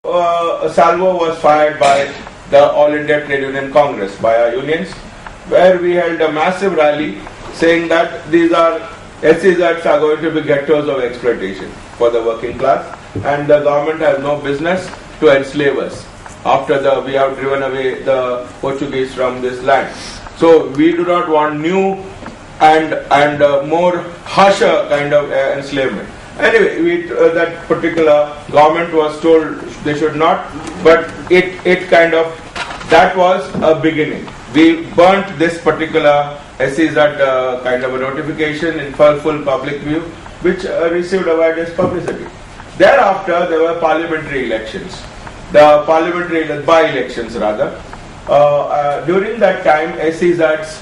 a salvo was fired by the All India Trade Union Congress, by our unions, where we held a massive rally saying that these are SEZs are going to be ghettos of exploitation for the working class, and the government has no business to enslave us after we have driven away the Portuguese from this land. So we do not want new and more harsher kind of enslavement. Anyway, that particular government was told they should not, but it kind of, that was a beginning. We burnt this particular SEZ kind of a notification in full public view, which received a widest publicity. Thereafter, there were parliamentary elections, by-elections rather. During that time, SEZs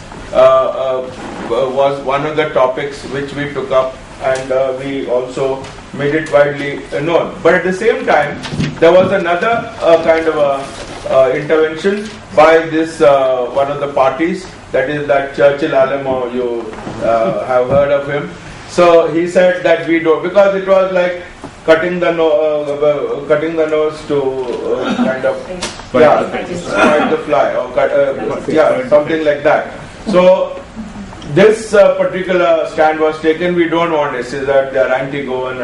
was one of the topics which we took up, and we also made it widely known. But at the same time, there was another kind of a intervention by this one of the parties, that is that Churchill Alamo, you have heard of him. So he said that we don't, because it was like cutting the nose to kind of fight the fly, or something like that. So this particular stand was taken. We don't want this, is that they are anti-Goan,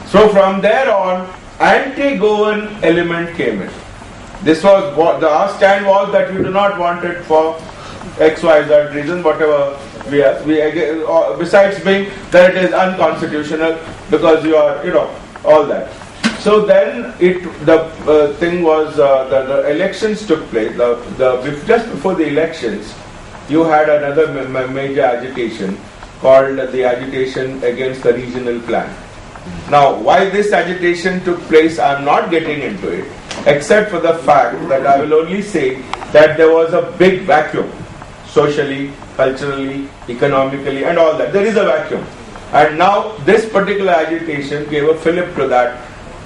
So from there on, anti-Goan element came in. This was what our stand was, that we do not want it for X, Y, Z reason, whatever we have. Besides being that it is unconstitutional because you are, all that. So then the thing was, the elections took place. Just before the elections, you had another major agitation called the agitation against the regional plan. Now, why this agitation took place, I am not getting into it, except for the fact that I will only say that there was a big vacuum, socially, culturally, economically, and all that. There is a vacuum. And now this particular agitation gave a fillip to that,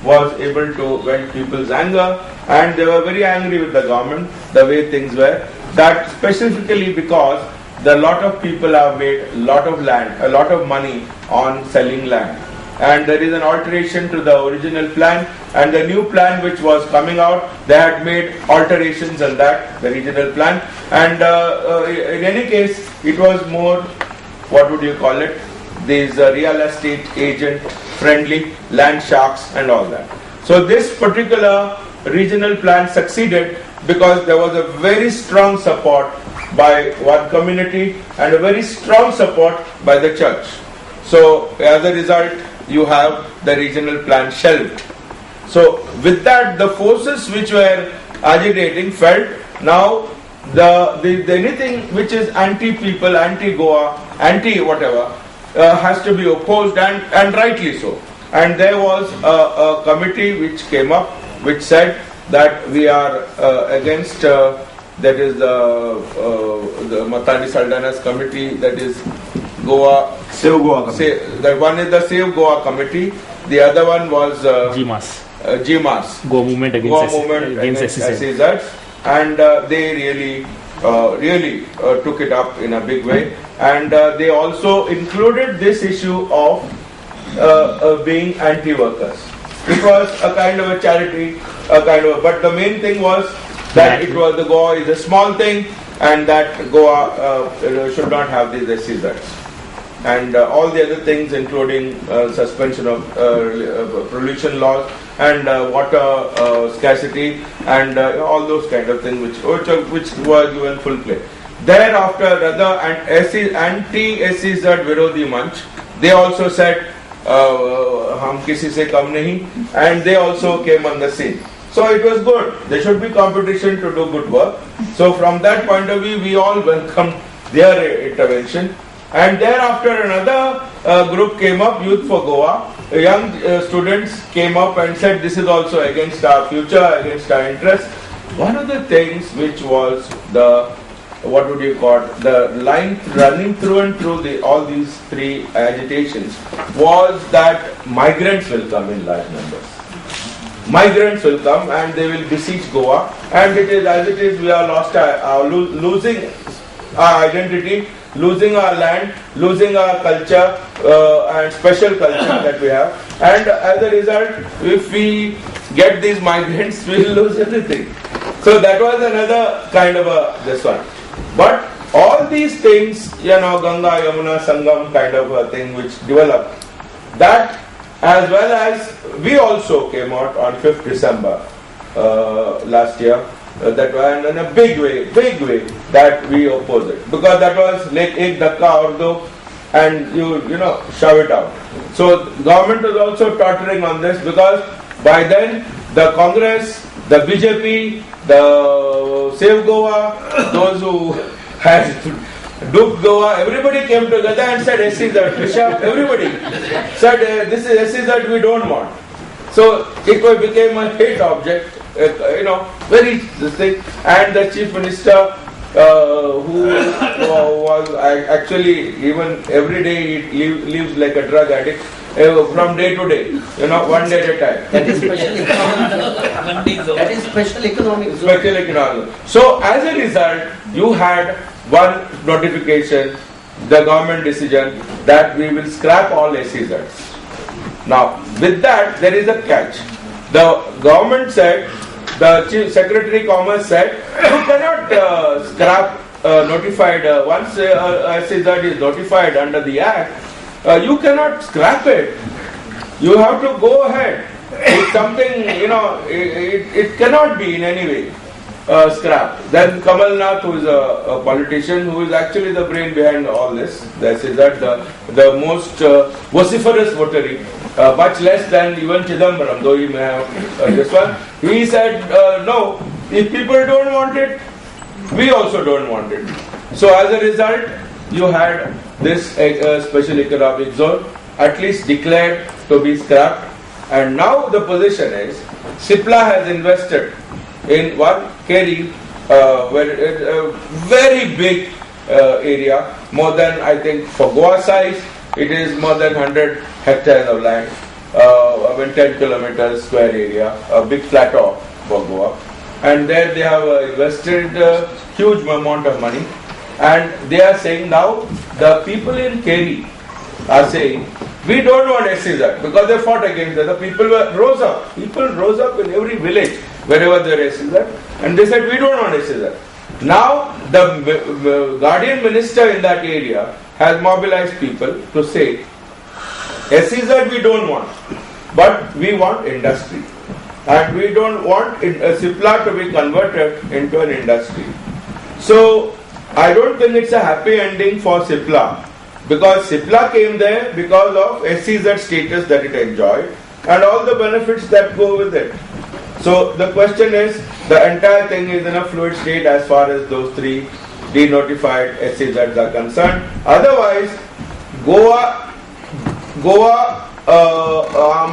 was able to vent people's anger, and they were very angry with the government, the way things were. That specifically because a lot of people have made a lot of money on selling land. And there is an alteration to the original plan, and the new plan which was coming out, they had made alterations on that, the regional plan. And in any case, it was more, what would you call it, these real estate agent friendly, land sharks and all that. So this particular regional plan succeeded because there was a very strong support by one community and a very strong support by the church. So as a result, you have the regional plan shelved. So with that, the forces which were agitating felt now the anything which is anti-people, anti-Goa, anti-whatever has to be opposed, and rightly so. And there was a committee which came up which said that we are against, that is the Matadi Saldanas committee, that is Goa. Save Goa. That one is the Save Goa committee. The other one was GMAS. Goa Movement against SEZs. And they really took it up in a big way. And they also included this issue of being anti-workers. It was a kind of a charity, but the main thing was that it was the Goa is a small thing, and that Goa should not have these SEZs. And all the other things, including suspension of pollution laws and water scarcity and all those kind of things which were given full play. Thereafter, another anti-SEZ Virodhi Manch, they also said, "Hum kisi se kam nahi," and they also came on the scene. So it was good. There should be competition to do good work. So from that point of view, we all welcomed their intervention. And thereafter, another group came up, Youth for Goa. Young students came up and said, "This is also against our future, against our interests." One of the things which was the line running through and through all these three agitations was that migrants will come in large numbers. Migrants will come and they will besiege Goa, and it is as it is, we are losing our identity, losing our land, losing our culture and special culture that we have. And as a result, if we get these migrants, we'll lose everything. So that was another kind of this one. But all these things, Ganga, Yamuna, Sangam kind of a thing which developed, that as well as we also came out on 5th December last year, that was in a big way that we oppose it. Because that was like ek dhakka aur do, and you shove it out. So government was also tottering on this, because by then the Congress, the BJP, the Save Goa, those who had duped Goa, everybody came together and said SEZ, everybody said this is SEZ we don't want. So it became a hate object, very this thing. And the Chief Minister, who was actually, even every day he lives like a drug addict, from day to day, one day at a time. That is special economic zone. That is special economic zone. Special economic zone. So as a result, you had one notification, the government decision that we will scrap all SEZs. Now, with that, there is a catch. The government said, the Chief Secretary Commerce said, you cannot scrap notified, once SEZ is notified under the Act, you cannot scrap it. You have to go ahead. It's something, it cannot be in any way scrapped. Then Kamal Nath, who is a politician, who is actually the brain behind all this, that is that the most vociferous votary, much less than even Chidambaram, though he may have this one, he said, no, if people don't want it, we also don't want it. So as a result, you had this special economic zone at least declared to be scrapped, and now the position is Cipla has invested in one Keri, a very big area, more than, I think, for Goa size, it is more than 100 hectares of land, 10 kilometers square area, a big plateau for Goa. And there they have invested a huge amount of money, and they are saying now, the people in Keri are saying, we don't want SEZ, because they fought against it. The people rose up. People rose up in every village, wherever there is SEZ, and they said, we don't want SEZ. Now, the guardian minister in that area has mobilized people to say, SEZ we don't want, but we want industry. And we don't want Cipla to be converted into an industry. So, I don't think it's a happy ending for Cipla, because Cipla came there because of SEZ status that it enjoyed and all the benefits that go with it. So the question is, the entire thing is in a fluid state as far as those three denotified SEZs are concerned. Otherwise, Goa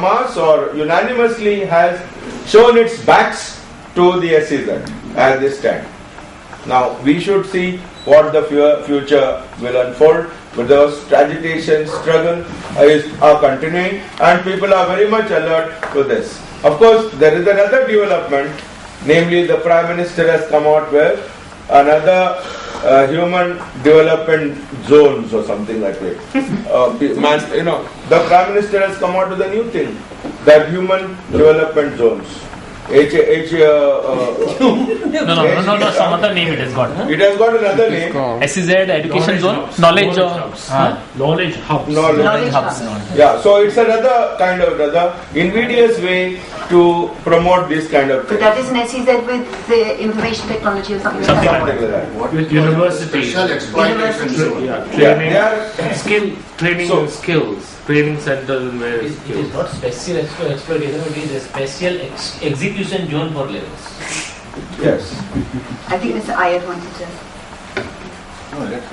mass or unanimously has shown its backs to the SEZ as they stand. Now we should see what the future will unfold, but those agitation, struggle are continuing, and people are very much alert to this. Of course, there is another development, namely the Prime Minister has come out with another human development zones or something like that. The Prime Minister has come out with a new thing, that human development zones. No, some other name it has got. Huh? It has got another name. SEZ, Education Zone, Knowledge Hubs. Knowledge Hubs. Knowledge Hubs. Yeah, so it's another kind of invidious way to promote this kind of thing. So that is an SEZ with the information technology or something like that? With universities. Special exploitation zone. Skill training and skills. Training centers and various skills. It is not special exploitation, it is a special execution zone for laborers. Yes. I think Mr. Iyer wanted to. No, that's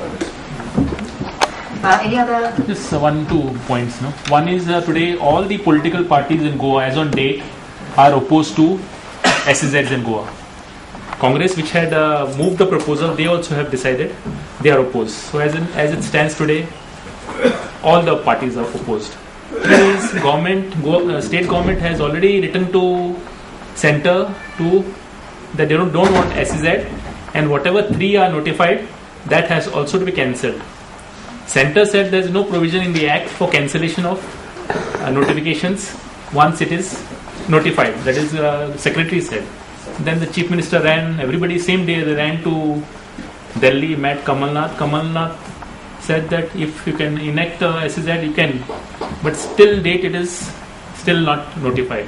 Any other? Just 1-2 points. No? One is today all the political parties in Goa as on date are opposed to SEZs in Goa. Congress, which had moved the proposal, they also have decided they are opposed. So as it stands today, all the parties are opposed. State government has already written to center that they don't want SEZ, and whatever 3 are notified, that has also to be cancelled. Center said there is no provision in the Act for cancellation of notifications once it is notified. That is, secretary said. Then the chief minister ran. Everybody same day they ran to Delhi, met Kamal Nath. Kamal Nath said that if you can enact SEZ, you can. But still date it is still not notified.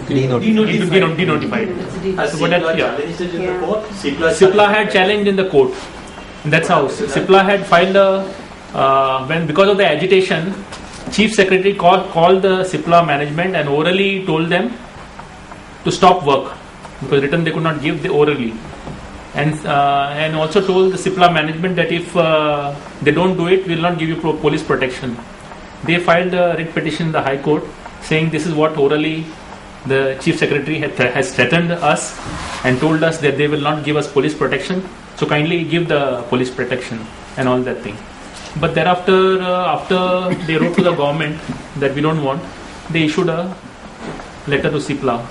Denotified. Has So what that- Cipla yeah. challenged it in the court? Cipla had challenged in the court. And that's how Cipla had filed a when because of the agitation, chief secretary called the Cipla management and orally told them to stop work because written they could not give the orally, and also told the Cipla management that if they don't do it, we will not give you police protection. They filed a writ petition in the High Court saying this is what orally the chief secretary has threatened us and told us that they will not give us police protection. So kindly give the police protection and all that thing. But thereafter, after they wrote to the government that we don't want, they issued a letter to Cipla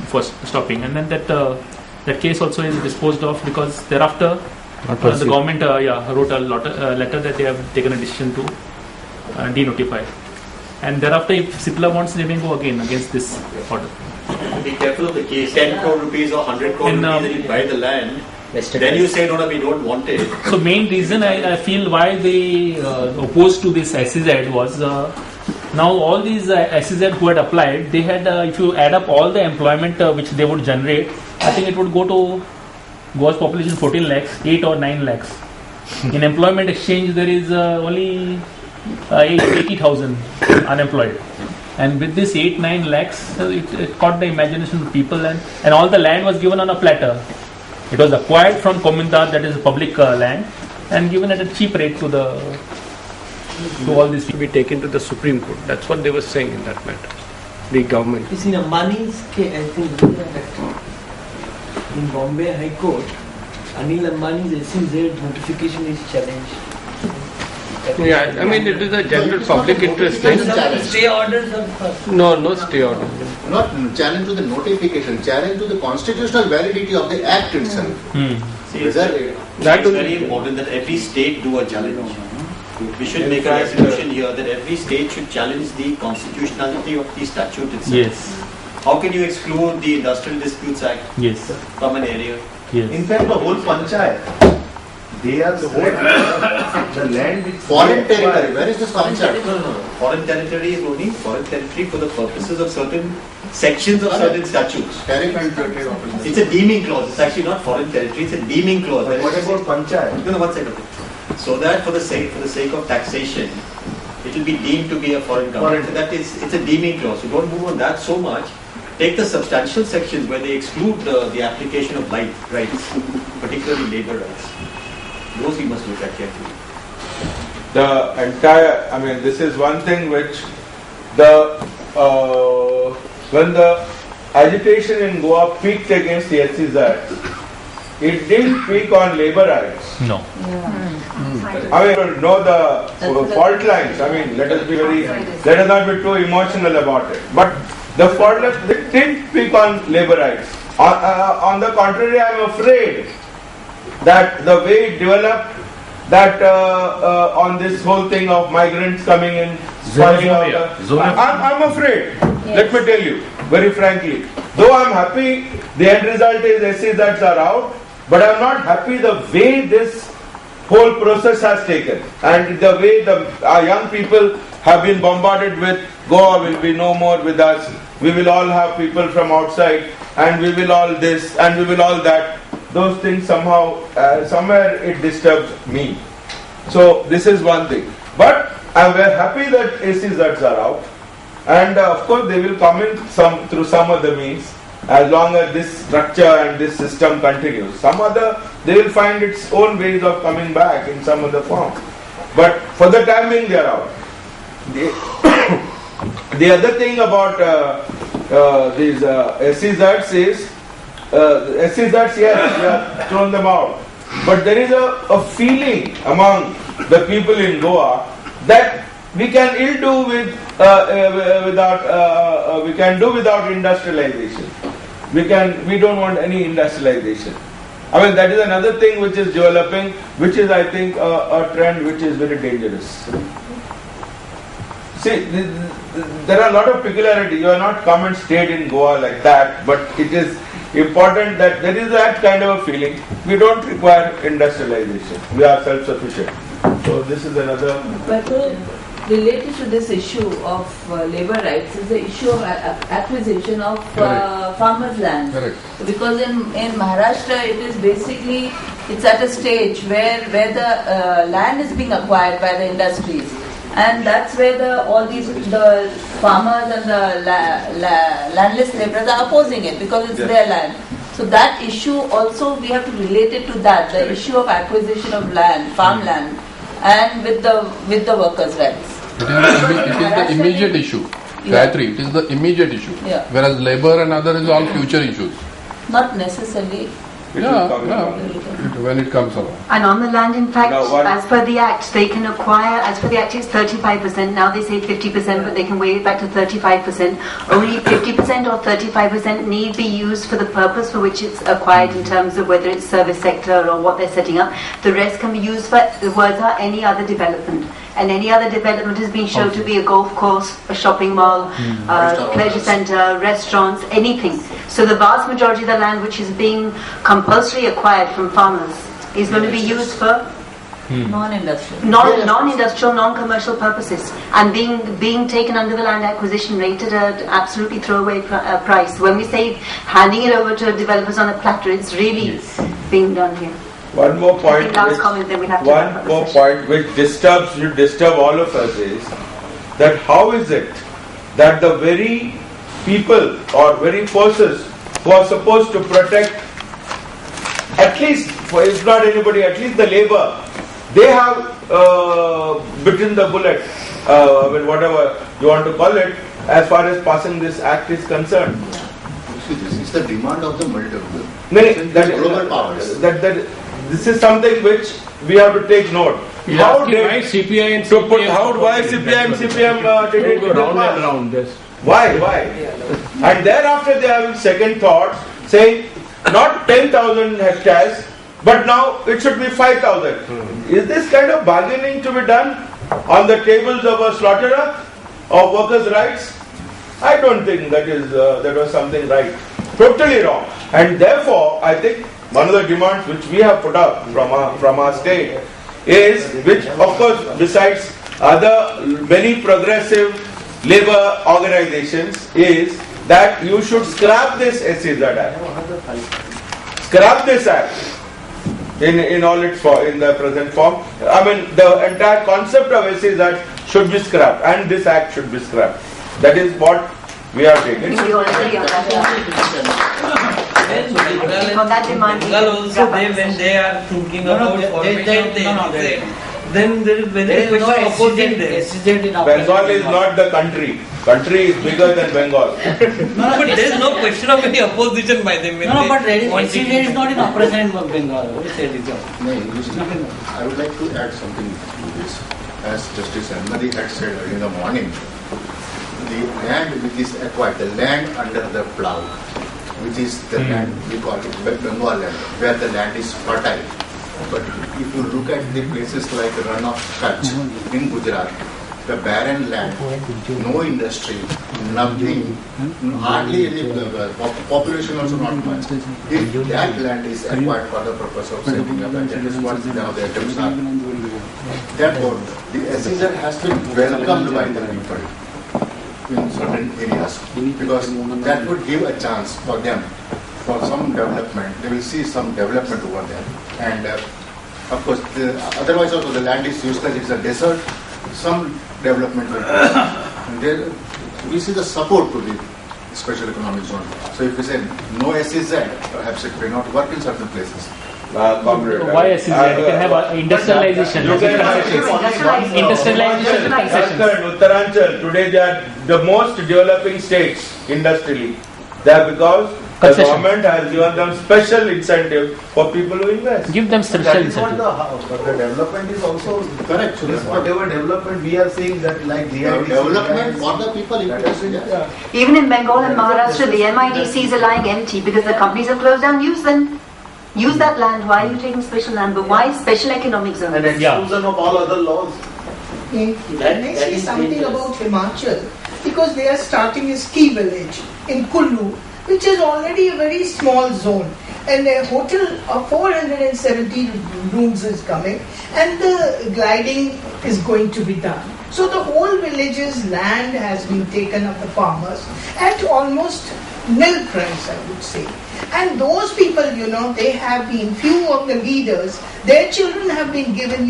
for stopping, and then that case also is disposed of because thereafter the government wrote a letter that they have taken a decision to denotify. And thereafter, if Cipla wants, they may go again against this order. Be careful of the case. 10 crore rupees or 100 crore In, rupees that you buy the land. Then you say, no, we don't want it. So main reason I feel why they opposed to this SEZ was now all these SEZ who had applied, they had if you add up all the employment which they would generate, I think it would go to Goa's population 14 lakhs, 8 or 9 lakhs. In employment exchange, there is only 80,000 unemployed. And with this 8-9 lakhs, it caught the imagination of people, and all the land was given on a platter. It was acquired from Komindar, that is public land, and given at a cheap rate to all these To people. be taken to the Supreme Court. That's what they were saying in that matter. The government. You see, Ambani's case, I think, in Bombay High Court, Anil Ambani's SEZ notification is challenged. Yeah, I mean it is a general public interest thing. Stay orders are No stay order. Not challenge to the notification, challenge to the constitutional validity of the act itself. See, Whether it's very important that every state do a challenge. We should make a resolution here that every state should challenge the constitutionality of the statute itself. Yes, How can you exclude the Industrial Disputes Act yes, from an area? yes. In fact, the whole panchayat, they are the land which foreign territory, where is this concept? No. Foreign territory is only foreign territory for the purposes of certain sections of certain statutes. Tariff and trade office. It's a deeming clause. It's actually not foreign territory. It's a deeming clause. But what about panchayat? No, one second. So that for the sake of taxation, it will be deemed to be a foreign government. So that is, it's a deeming clause. So don't move on that so much. Take the substantial sections where they exclude the application of rights, particularly labor rights. Those we must look at carefully. The entire, I mean, this is one thing which when the agitation in Goa peaked against the SEZ, it didn't peak on labor rights. No. I mean, know the fault lines. I mean, let us not be too emotional about it. But the fault lines, they didn't speak on labor rights. On the contrary, I am afraid that the way it developed, that on this whole thing of migrants coming in, spoiling out I'm afraid. Let me tell you very frankly. Though I'm happy the end result is SEZs are out, but I'm not happy the way this whole process has taken and the way our young people have been bombarded with Goa will be no more with us. We will all have people from outside and we will all this and we will all that. Those things somehow, somewhere it disturbs me. So this is one thing. But I'm very happy that SEZs are out. And of course they will come in through some other means. As long as this structure and this system continues. They will find its own ways of coming back in some other form. But for the time being they are out. The other thing about these SEZs is, SEZs, yes, we have thrown them out. But there is a feeling among the people in Goa that we can ill do without industrialization. We don't want any industrialization. I mean, that is another thing which is developing, which is, I think, a trend which is very dangerous. See, there are a lot of peculiarities. You are not come and stayed in Goa like that, but it is important that there is that kind of a feeling. We don't require industrialization. We are self-sufficient. So this is another. But related to this issue of labor rights is the issue of acquisition of farmers' land. Correct. Because in Maharashtra it is basically, it's at a stage where the land is being acquired by the industries. And that's where the farmers and the landless laborers are opposing it because it's their land. So that issue also we have to relate it to that, the issue of acquisition of land, farmland, and with the workers' rights. It is the immediate issue. Gayatri, it is the immediate issue. Yeah. Whereas labor and other is all future issues. Not necessarily. When it comes along. And on the land, in fact, Now, as per the Act, they can acquire, as per the Act it's 35%, now they say 50%, but they can waive it back to 35%. Only 50% or 35% need be used for the purpose for which it's acquired in terms of whether it's service sector or what they're setting up. The rest can be used for, the words are any other development. And any other development has been shown to be a golf course, a shopping mall, pleasure center, restaurants, anything. So the vast majority of the land which is being compulsory acquired from farmers is going to be used for Non-industrial. non-industrial, non-commercial purposes, and being taken under the land acquisition rate at an absolutely throwaway price. When we say handing it over to developers on a platter, it's really being done here. One more point. I think last comment, then we'll have to One wrap up the more session. point which should disturb all of us is that how is it that the very people or very forces who are supposed to protect, at least, if not anybody, at least the labor, they have bitten the bullet, whatever you want to call it, as far as passing this act is concerned. See, this is the demand of the multiple Global powers. This is something which we have to take note. How did why CPI and to put why CPI and CPM did it round and round this? Why? And thereafter they have second thoughts saying not 10,000 hectares, but now it should be 5,000. Is this kind of bargaining to be done on the tables of a slaughterer of workers' rights? I don't think that was something right. Totally wrong. And therefore, I think one of the demands which we have put up from our state is, which of course besides other many progressive labor organizations, is that you should scrap this SEZ Act. Scrap this Act in all its form, in the present form. I mean, the entire concept of SEZ Act should be scrapped, and this Act should be scrapped. That is what we are taking. We all agree on that. On that demand, we Bengal can also, wrap up the when session. they are thinking about formation of the SEZ, then there is very There is no question opposing this. SEZ in Bengal is not the country. Country is bigger than Bengal. But there is no question of any opposition by them. No, but SEZ is not in operation in Bengal. What is it? No, you see, I would like to add something to this. As Justice Anmadi had said early in the morning, the land which is acquired, the land under the plough, which is the land we call it Bengal land, where the land is fertile. But if you look at the places like Rann of Kutch in Gujarat, the barren land, no industry, nothing, hardly any population also not much. If that land is acquired for the purpose of setting up, and that is what now the attempts are. Therefore, the SEZ has to be welcomed by the people in certain areas, because that would give a chance for them for some development. They will see some development over there, and of course, otherwise also the land is useless. It's a desert. Some development will come. There, we see the support to the special economic zone. So if we say no SEZ, perhaps it may not work in certain places. Why SEZ? You can have industrialization. Industrialization concessions. Uttaranchal, today they are the most developing states industrially. They are because the government has given them special incentive for people who invest. Give them special That is what incentive. but the development is also Correct. So this whatever development we are seeing that like GIDC, development for the people. Even in Bengal and Maharashtra, the MIDCs are lying empty because the companies have closed down. Use them. Use that land. Why are you taking special land? But why special economic zones? and exclusion of all other laws. Can I say something about Himachal? Because they are starting a ski village in Kullu, which is already a very small zone. And a hotel of 470 rooms is coming, and the gliding is going to be done. So the whole village's land has been taken of the farmers at almost nil price, I would say. And those people, they have been, few of the leaders, their children have been given,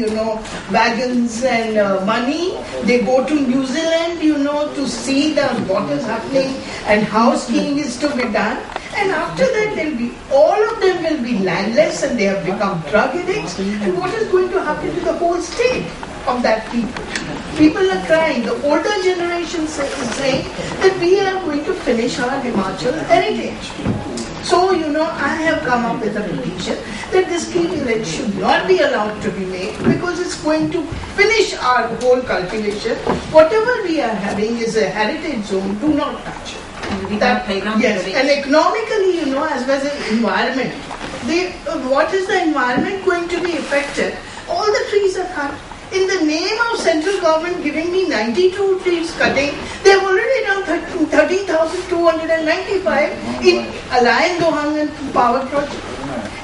wagons and money. They go to New Zealand, to see what is happening and how skiing is to be done. And after that, all of them will be landless and they have become drug addicts. And what is going to happen to the whole state of that people? People are crying. The older generation is saying that we are going to finish our Himachal heritage. So, I have come up with a petition that this ski village should not be allowed to be made because it's going to finish our whole cultivation. Whatever we are having is a heritage zone. Do not touch it. Yes, and economically, as well as the environment, what is the environment going to be affected? All the trees are cut. In the name of central government giving me 92 trees cutting, they have already done 13,295 in Alain Dohang power project.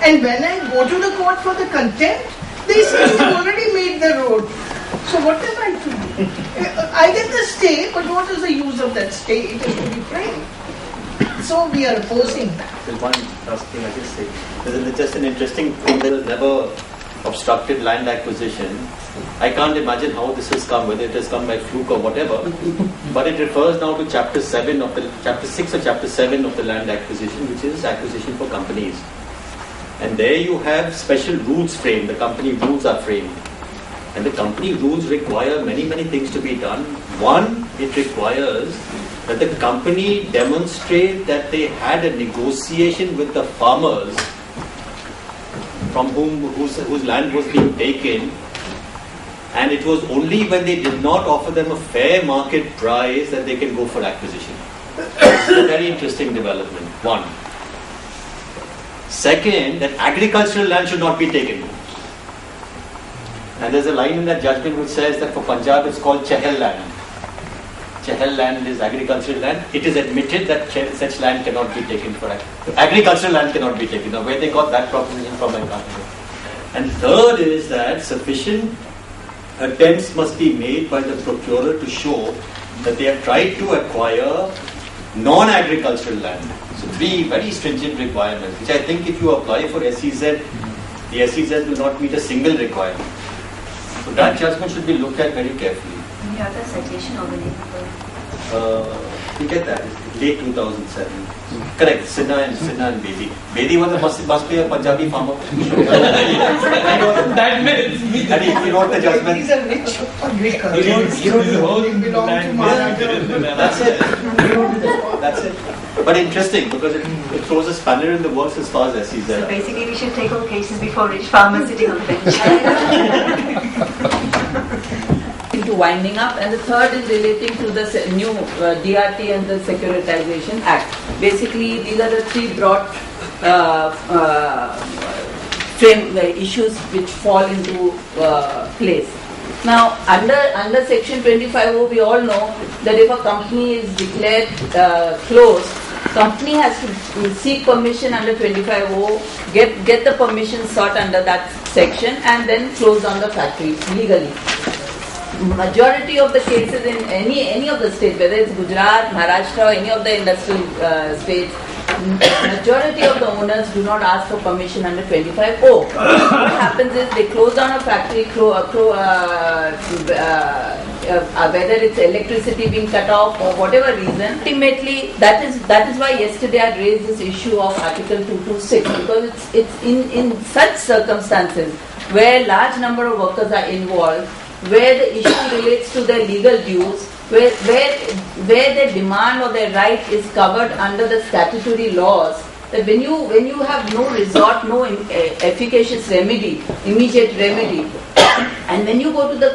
And when I go to the court for the contempt, they say they have already made the road. So what am I to do? I get the stay, but what is the use of that stay? It is to be framed. So we are opposing that. There's one last thing I just say. There's just an interesting thing that has never obstructed land acquisition. I can't imagine how this has come, whether it has come by fluke or whatever. But it refers now to chapter 6 or chapter 7 of the land acquisition, which is acquisition for companies. And there you have special rules framed. The company rules are framed. And the company rules require many, many things to be done. One, it requires that the company demonstrate that they had a negotiation with the farmers from whose land was being taken, and it was only when they did not offer them a fair market price that they can go for acquisition. This is a very interesting development. One. Second, that agricultural land should not be taken. And there's a line in that judgment which says that for Punjab it's called Chahal land. Chahal land is agricultural land. It is admitted that such land cannot be taken for agricultural land cannot be taken. Now where they got that proposition from, I can't know. And third is that sufficient attempts must be made by the procurer to show that they have tried to acquire non-agricultural land. So 3 very stringent requirements, which I think if you apply for SEZ, the SEZ will not meet a single requirement. So that judgment should be looked at very carefully. Any other citation or the name of You get that? Late 2007. Correct. Sinha and Bedi. Bedi must be a Punjabi farmer. That means And he wrote the judgment. He's a rich agriculturalist. He belongs to Maharashtra. That's it. But interesting because it throws a spanner in the works as far as SEZ. So basically we should take all cases before rich farmers sitting on the bench. Into winding up, and the third is relating to the new DRT and the Securitization Act. Basically, these are the 3 broad issues which fall into place. Now, under Section 25O, we all know that if a company is declared closed, company has to seek permission under 25O, get the permission sought under that section, and then close down the factory legally. Majority of the cases in any of the states, whether it's Gujarat, Maharashtra, or any of the industrial states, majority of the owners do not ask for permission under 25O. What happens is they close down a factory, whether it's electricity being cut off or whatever reason. Ultimately, that is why yesterday I raised this issue of Article 226, because it's in such circumstances where large number of workers are involved, where the issue relates to their legal dues, where their demand or their right is covered under the statutory laws, that when you have no resort, no efficacious remedy, immediate remedy, and when you go to the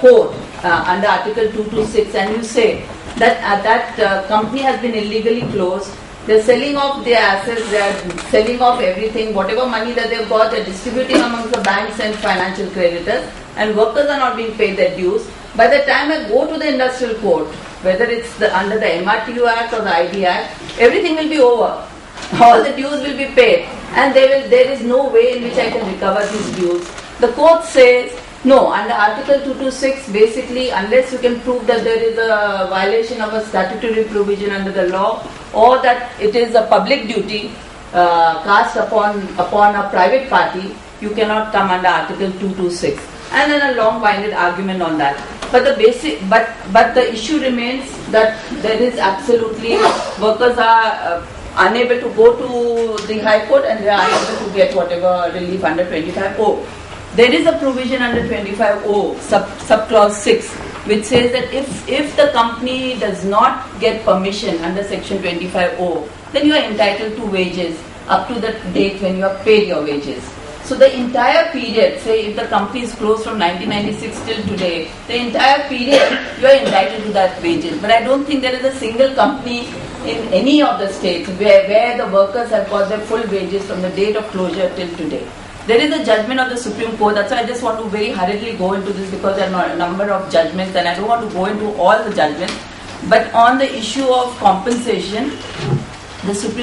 court under Article 226 and you say that company has been illegally closed, they're selling off their assets, they're selling off everything, whatever money that they've got, they're distributing amongst the banks and financial creditors. and workers are not being paid their dues, by the time I go to the industrial court, whether it's under the MRTU Act or the ID Act, everything will be over. All the dues will be paid, and there is no way in which I can recover these dues. The court says, no, under Article 226, basically, unless you can prove that there is a violation of a statutory provision under the law, or that it is a public duty cast upon a private party, you cannot come under Article 226. And then a long-winded argument on that. But the issue remains that there is absolutely, workers are unable to go to the High Court and they are unable to get whatever relief under 25O. There is a provision under 25O, subclause 6, which says that if the company does not get permission under section 25O, then you are entitled to wages up to the date when you have paid your wages. So the entire period, say if the company is closed from 1996 till today, the entire period you are entitled to that wages. But I don't think there is a single company in any of the states where the workers have got their full wages from the date of closure till today. There is a judgment of the Supreme Court, that's why I just want to very hurriedly go into this because there are a number of judgments and I don't want to go into all the judgments. But on the issue of compensation, the Supreme